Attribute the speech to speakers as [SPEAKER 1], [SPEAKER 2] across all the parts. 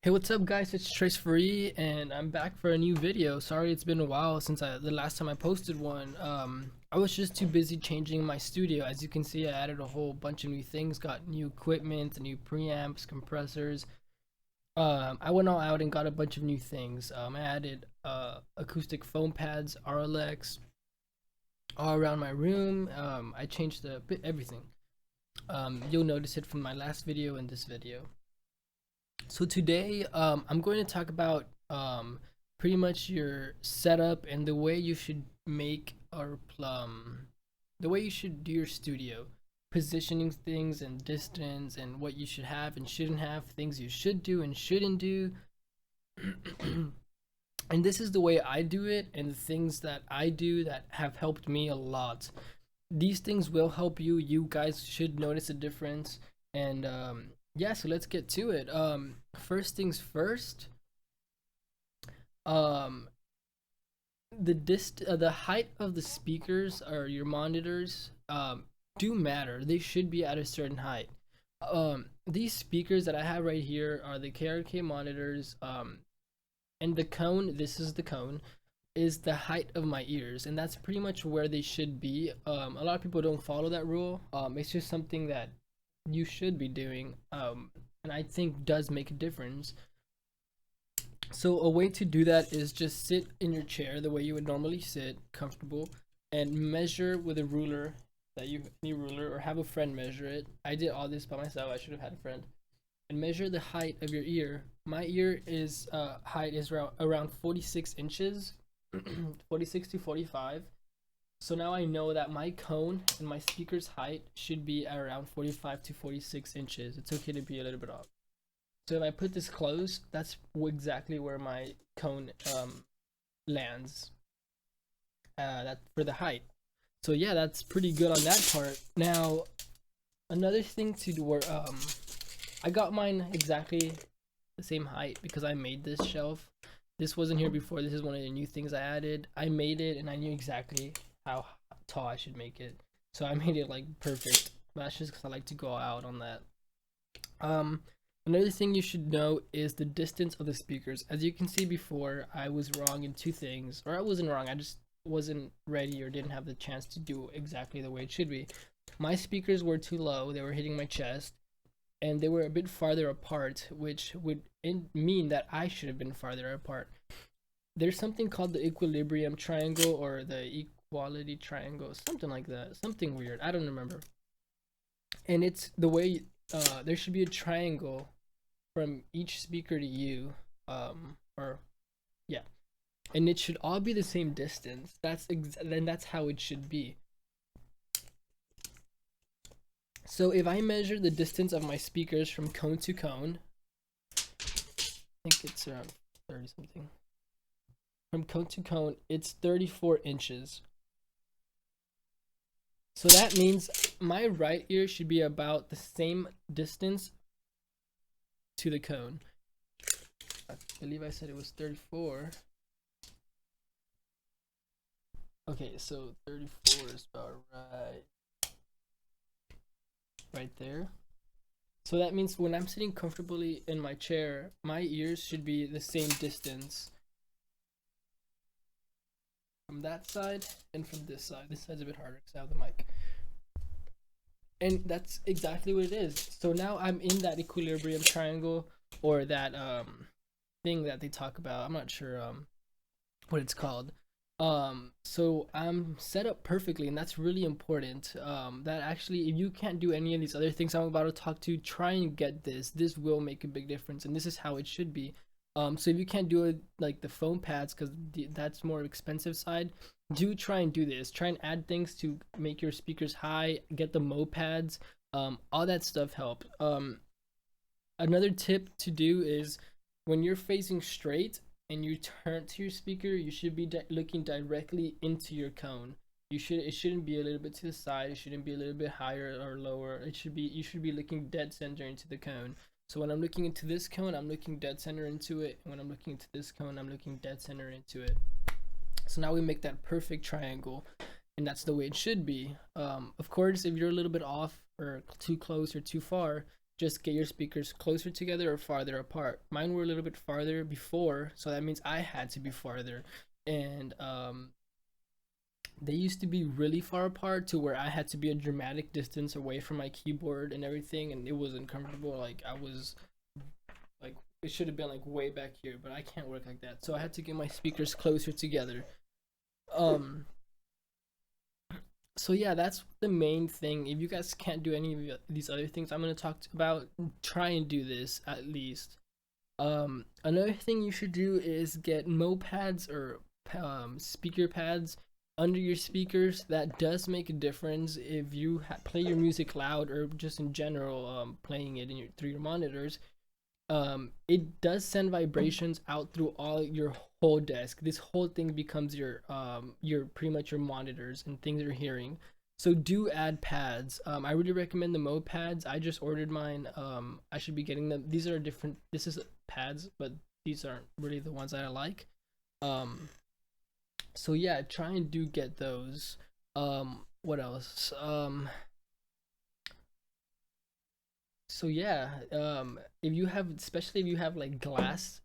[SPEAKER 1] Hey, what's up, guys? It's Trayz Ferree, and I'm back for a new video. Sorry, it's been a while since the last time I posted one. I was just too busy changing my studio. As you can see, I added a whole bunch of new things, got new equipment, new preamps, compressors. I went all out and got a bunch of new things. I added acoustic foam pads, RLX, all around my room. I changed everything. You'll notice it from my last video and this video. So today, I'm going to talk about pretty much your setup and the way you should make or the way you should do your studio, positioning things and distance and what you should have and shouldn't have, things you should do and shouldn't do. And this is the way I do it, and the things that I do that have helped me a lot. These things will help you. You guys should notice a difference. And yeah, so let's get to it. First things first. Um, the height of the speakers or your monitors do matter. They should be at a certain height. These speakers that I have right here are the KRK monitors. And the cone. This is the cone. Is the height of my ears, and that's pretty much where they should be. A lot of people don't follow that rule. It's just something that you should be doing, and I think does make a difference. So a way to do that is just sit in your chair the way you would normally sit, comfortable, and measure with a ruler that you any ruler, or have a friend measure it. I did all this by myself. I should have had a friend. And measure the height of your ear. My ear is height is around 46 inches, 46 to 45. So now I know that my cone and my speaker's height should be around 45 to 46 inches. It's okay to be a little bit off. So if I put this close, that's exactly where my cone lands. That for the height. So yeah, that's pretty good on that part. Now, another thing to do where I got mine exactly the same height because I made this shelf. This wasn't here before. This is one of the new things I added. I made it and I knew exactly how tall I should make it. So I made it like perfect. But that's just because I like to go out on that. Another thing you should know is the distance of the speakers. As you can see before, I was wrong in two things. Or I wasn't wrong. I just wasn't ready or didn't have the chance to do exactly the way it should be. My speakers were too low. They were hitting my chest. And they were a bit farther apart, which would mean that I should have been farther apart. There's something called the equilibrium triangle or the equality triangle, something like that, something weird. I don't remember. And it's the way there should be a triangle from each speaker to you, or yeah, and it should all be the same distance. Then that's how it should be. So if I measure the distance of my speakers from cone to cone, I think it's around 30 something. From cone to cone, it's 34 inches. So that means my right ear should be about the same distance to the cone. I believe I said it was 34. Okay, so 34 is about right there. So that means when I'm sitting comfortably in my chair, my ears should be the same distance from that side and from this side. This side's a bit harder because I have the mic. And that's exactly what it is. So now I'm in that equilibrium triangle, or that thing that they talk about. I'm not sure what it's called. So I'm set up perfectly, and that's really important. That actually, if you can't do any of these other things I'm about to talk to, try and get this will make a big difference, and this is how it should be. So if you can't do it like the foam pads, because that's more expensive side, do try and do this. Try and add things to make your speakers high, get the mo pads, all that stuff helps. Another tip to do is when you're facing straight and you turn to your speaker, you should be looking directly into your cone. It shouldn't be a little bit to the side. It shouldn't be a little bit higher or lower. You should be looking dead center into the cone. So when I'm looking into this cone, I'm looking dead center into it. And when I'm looking into this cone, I'm looking dead center into it. So now we make that perfect triangle, and that's the way it should be. Of course, if you're a little bit off or too close or too far, just get your speakers closer together or farther apart. Mine were a little bit farther before, so that means I had to be farther. And they used to be really far apart to where I had to be a dramatic distance away from my keyboard and everything, and it was uncomfortable. Like I was like it should have been like way back here, but I can't work like that. So I had to get my speakers closer together. Um so yeah, that's the main thing. If you guys can't do any of these other things I'm going to talk about, try and do this at least. Another thing you should do is get pads or speaker pads under your speakers. That does make a difference if you play your music loud or just in general playing it in through your monitors. It does send vibrations out through all your whole desk. This whole thing becomes your pretty much your monitors and things you're hearing. So do add pads. I really recommend the Mo pads. I just ordered mine. I should be getting them. These are different. This is pads, but these aren't really the ones that I like. So yeah, try and do get those. What else? So yeah, if you have, especially if you have like glass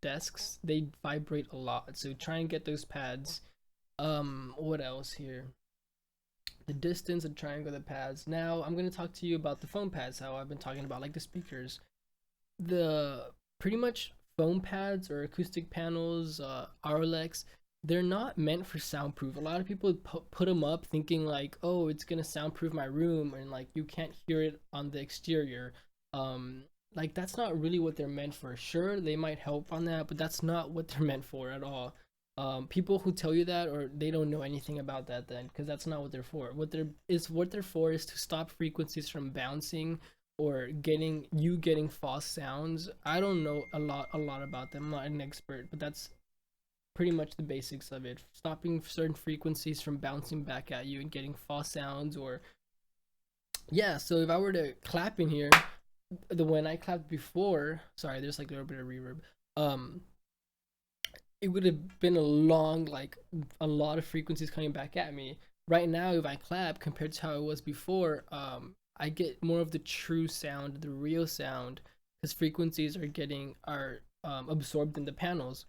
[SPEAKER 1] desks, they vibrate a lot. So try and get those pads. What else here? The distance and triangle the pads. Now I'm gonna talk to you about the foam pads. How I've been talking about like the speakers. The pretty much foam pads or acoustic panels, RLX, they're not meant for soundproof. A lot of people put them up thinking like, oh, it's gonna soundproof my room and like you can't hear it on the exterior. Like that's not really what they're meant for. Sure, they might help on that, but that's not what they're meant for at all. People who tell you that, or they don't know anything about that then, because that's not what they're for. What they're for is to stop frequencies from bouncing or getting false sounds. I don't know a lot about them. I'm not an expert, but that's pretty much the basics of it. Stopping certain frequencies from bouncing back at you and getting false sounds. Or yeah, so if I were to clap in here, the when I clapped before, sorry, there's like a little bit of reverb. It would have been a long, like a lot of frequencies coming back at me. Right now, if I clap compared to how it was before, I get more of the true sound, the real sound, because frequencies are absorbed in the panels.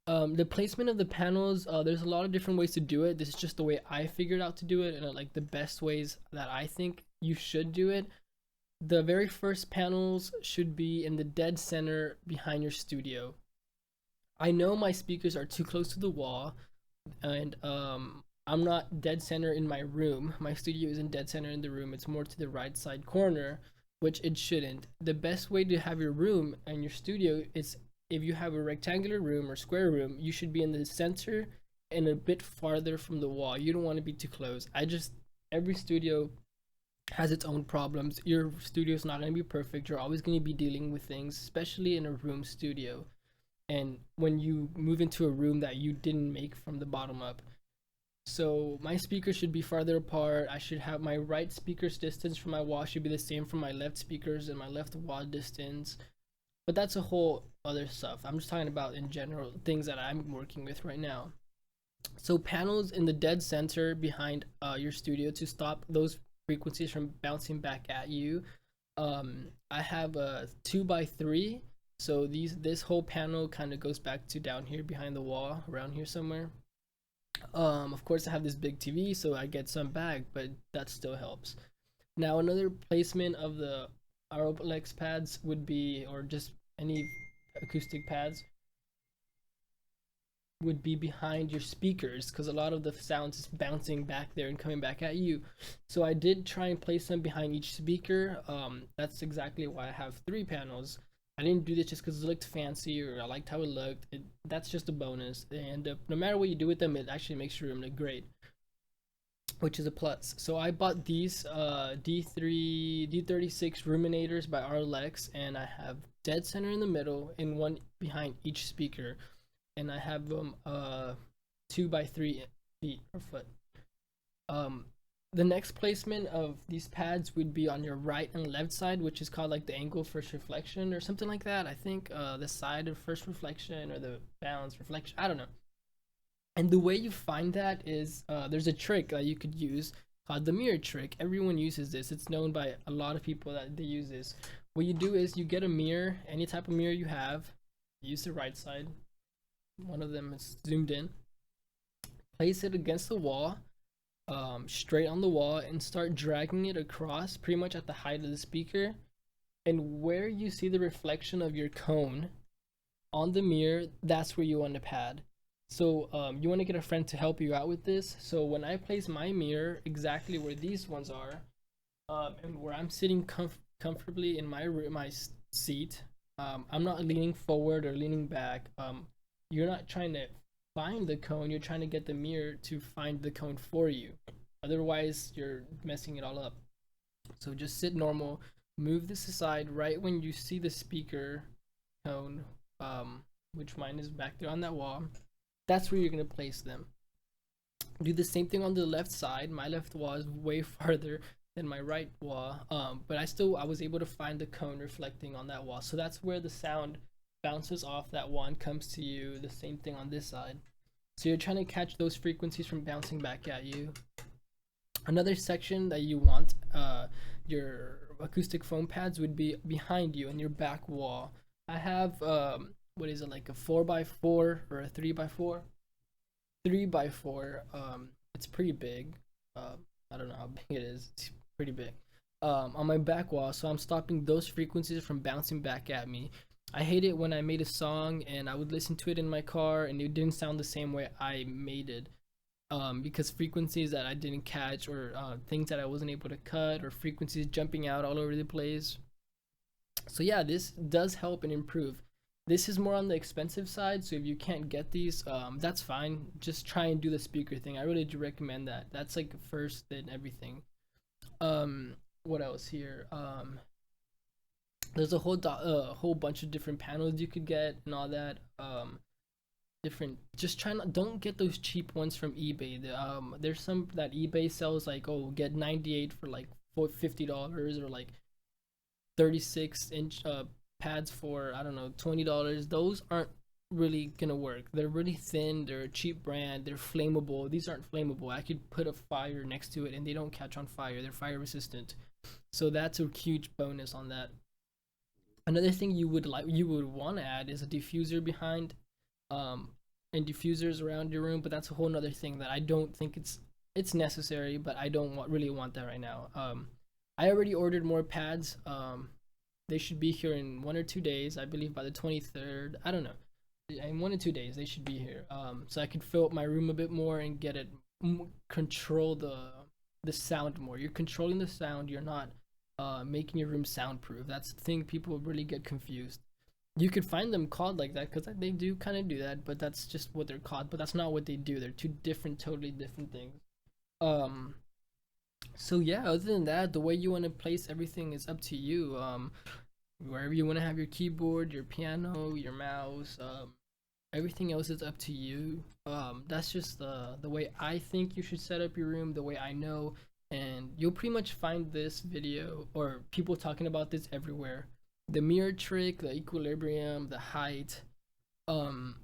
[SPEAKER 1] The placement of the panels, there's a lot of different ways to do it. This is just the way I figured out to do it, and like the best ways that I think you should do it. The very first panels should be in the dead center behind your studio. I know my speakers are too close to the wall, and I'm not dead center in my room. My studio isn't dead center in the room. It's more to the right side corner, which it shouldn't. The best way to have your room and your studio is, if you have a rectangular room or square room, you should be in the center and a bit farther from the wall. You don't want to be too close. Every studio has its own problems. Your studio is not going to be perfect. You're always going to be dealing with things, especially in a room studio. And when you move into a room that you didn't make from the bottom up. So my speakers should be farther apart. I should have my right speakers distance from my wall should be the same from my left speakers and my left wall distance. But that's a whole other stuff. I'm just talking about in general things that I'm working with right now. So panels in the dead center behind your studio to stop those frequencies from bouncing back at you. I have a 2x3. So this whole panel kind of goes back to down here behind the wall, around here somewhere. Of course I have this big TV, so I get some back, but that still helps. Now another placement of the RLX pads would be, or just any acoustic pads, would be behind your speakers, because a lot of the sounds is bouncing back there and coming back at you. So I did try and place them behind each speaker. That's exactly why I have 3 panels. I didn't do this just because it looked fancy or I liked how it looked. That's just a bonus. And no matter what you do with them, it actually makes your room look great, which is a plus. So I bought these D36 Ruminators by RLX, and I have dead center in the middle and one behind each speaker. And I have them 2x3 feet or foot. The next placement of these pads would be on your right and left side, which is called like the angle first reflection or something like that. I think the side of first reflection or the balance reflection. I don't know. And the way you find that is there's a trick that you could use. called the mirror trick. Everyone uses this. It's known by a lot of people that they use this. What you do is you get a mirror, any type of mirror you have, use the right side. One of them is zoomed in. Place it against the wall, straight on the wall, and start dragging it across pretty much at the height of the speaker. And where you see the reflection of your cone on the mirror, that's where you want to pad. So you want to get a friend to help you out with this. So when I place my mirror exactly where these ones are, and where I'm sitting comfortably in my seat, I'm not leaning forward or leaning back. You're not trying to find the cone, you're trying to get the mirror to find the cone for you. Otherwise, you're messing it all up. So just sit normal, move this aside right when you see the speaker cone, which mine is back there on that wall. That's where you're going to place them. Do the same thing on the left side. My left wall is way farther than my right wall, but I was able to find the cone reflecting on that wall. So that's where the sound bounces off that wall and comes to you. The same thing on this side. So you're trying to catch those frequencies from bouncing back at you. Another section that you want your acoustic foam pads would be behind you in your back wall. I have what is it, like a 4x4 or a 3x4? 3x4. It's pretty big. I don't know how big it is. It's pretty big. On my back wall, so I'm stopping those frequencies from bouncing back at me. I hate it when I made a song and I would listen to it in my car and it didn't sound the same way I made it. Because frequencies that I didn't catch, or things that I wasn't able to cut, or frequencies jumping out all over the place. So yeah, this does help and improve. This is more on the expensive side, so if you can't get these, that's fine. Just try and do the speaker thing. I really do recommend that. That's like first and everything. What else here? There's a whole bunch of different panels you could get and all that. Just don't get those cheap ones from eBay. There's some that eBay sells, like, oh, get 98 for like $50, or like 36-inch pads for, I don't know, $20. Those aren't really gonna work. They're really thin, they're a cheap brand, they're flammable. These aren't flammable. I could put a fire next to it and they don't catch on fire. They're fire resistant. So that's a huge bonus on that. Another thing you would want to add is a diffuser behind, and diffusers around your room, but that's a whole nother thing that I don't think it's necessary, but I don't really want that right now. I already ordered more pads. They should be here in 1 or 2 days, I believe by the 23rd. I don't know. In 1 or 2 days they should be here, so I could fill up my room a bit more and get it, control the sound more. You're controlling the sound, you're not making your room soundproof. That's the thing, people really get confused. You could find them called like that because they do kind of do that, but that's just what they're called, but that's not what they do. They're two totally different things. So yeah, other than that, the way you want to place everything is up to you. Wherever you want to have your keyboard, your piano, your mouse, everything else is up to you. That's just the way I think you should set up your room, the way I know, and you'll pretty much find this video or people talking about this everywhere. The mirror trick, the equilibrium, the height. One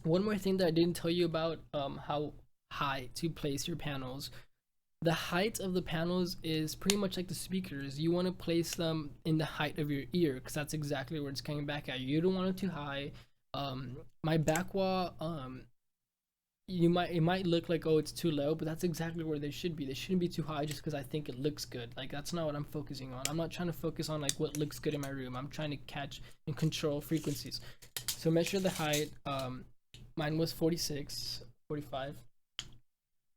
[SPEAKER 1] more thing that I didn't tell you about, how high to place your panels. The height of the panels is pretty much like the speakers. You want to place them in the height of your ear because that's exactly where it's coming back at you. You don't want it too high. My back wall, it might look like, oh, it's too low, but that's exactly where they should be. They shouldn't be too high just because I think it looks good. Like, that's not what I'm focusing on. I'm not trying to focus on like what looks good in my room. I'm trying to catch and control frequencies. So measure the height. Mine was 46, 45.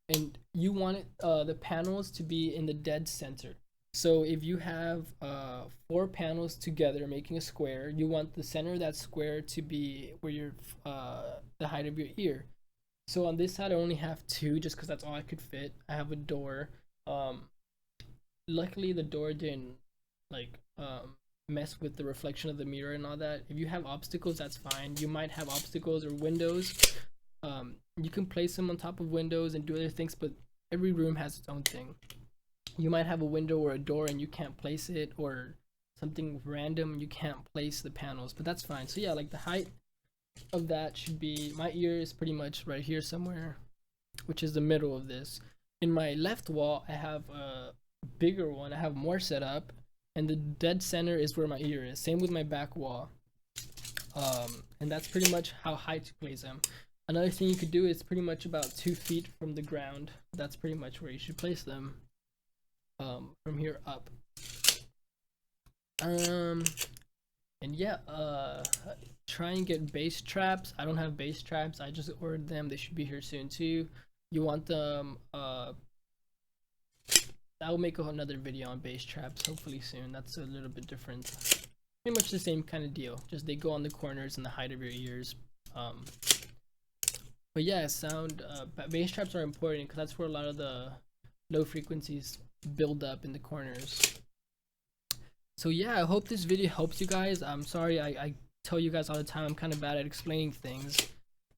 [SPEAKER 1] And you want it, the panels to be in the dead center. So if you have 4 panels together making a square, you want the center of that square to be where you're the height of your ear. So on this side I only have 2 just because that's all I could fit. I have a door. Luckily the door didn't like mess with the reflection of the mirror and all that. If you have obstacles, that's fine. You might have obstacles or windows. You can place them on top of windows and do other things, but every room has its own thing. You might have a window or a door and you can't place it, or something random, you can't place the panels, but that's fine. So yeah, like the height of that should be, my ear is pretty much right here somewhere, which is the middle of this. in my left wall I have a bigger one. I have more set up, and the dead center is where my ear is. Same with my back wall. And that's pretty much how high to place them. Another thing you could do is pretty much about 2 feet from the ground. That's pretty much where you should place them, from here up. And yeah, try and get bass traps. I don't have bass traps. I just ordered them. They should be here soon too. You want them, I will make another video on bass traps hopefully soon. That's a little bit different. Pretty much the same kind of deal. Just they go on the corners and the height of your ears. But yeah, bass traps are important because that's where a lot of the low frequencies build up in the corners. So yeah, I hope this video helps you guys. I'm sorry, I tell you guys all the time I'm kind of bad at explaining things.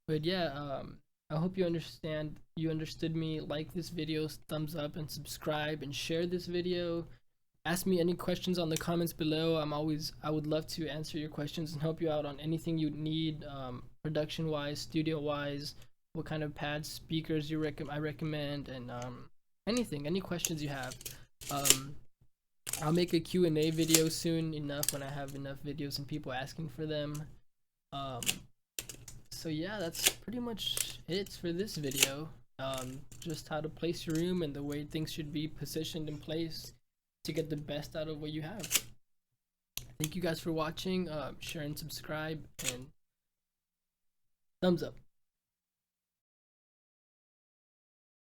[SPEAKER 1] But yeah, I hope you understood me. Like this video, thumbs up and subscribe and share this video. Ask me any questions on the comments below. I would love to answer your questions and help you out on anything you need, production wise, studio wise, what kind of pads, speakers I recommend, and any questions you have. I'll make a Q&A video soon enough when I have enough videos and people asking for them. So yeah, that's pretty much it for this video. Just how to place your room and the way things should be positioned in place to get the best out of what you have. Thank you guys for watching. Share and subscribe, and thumbs up.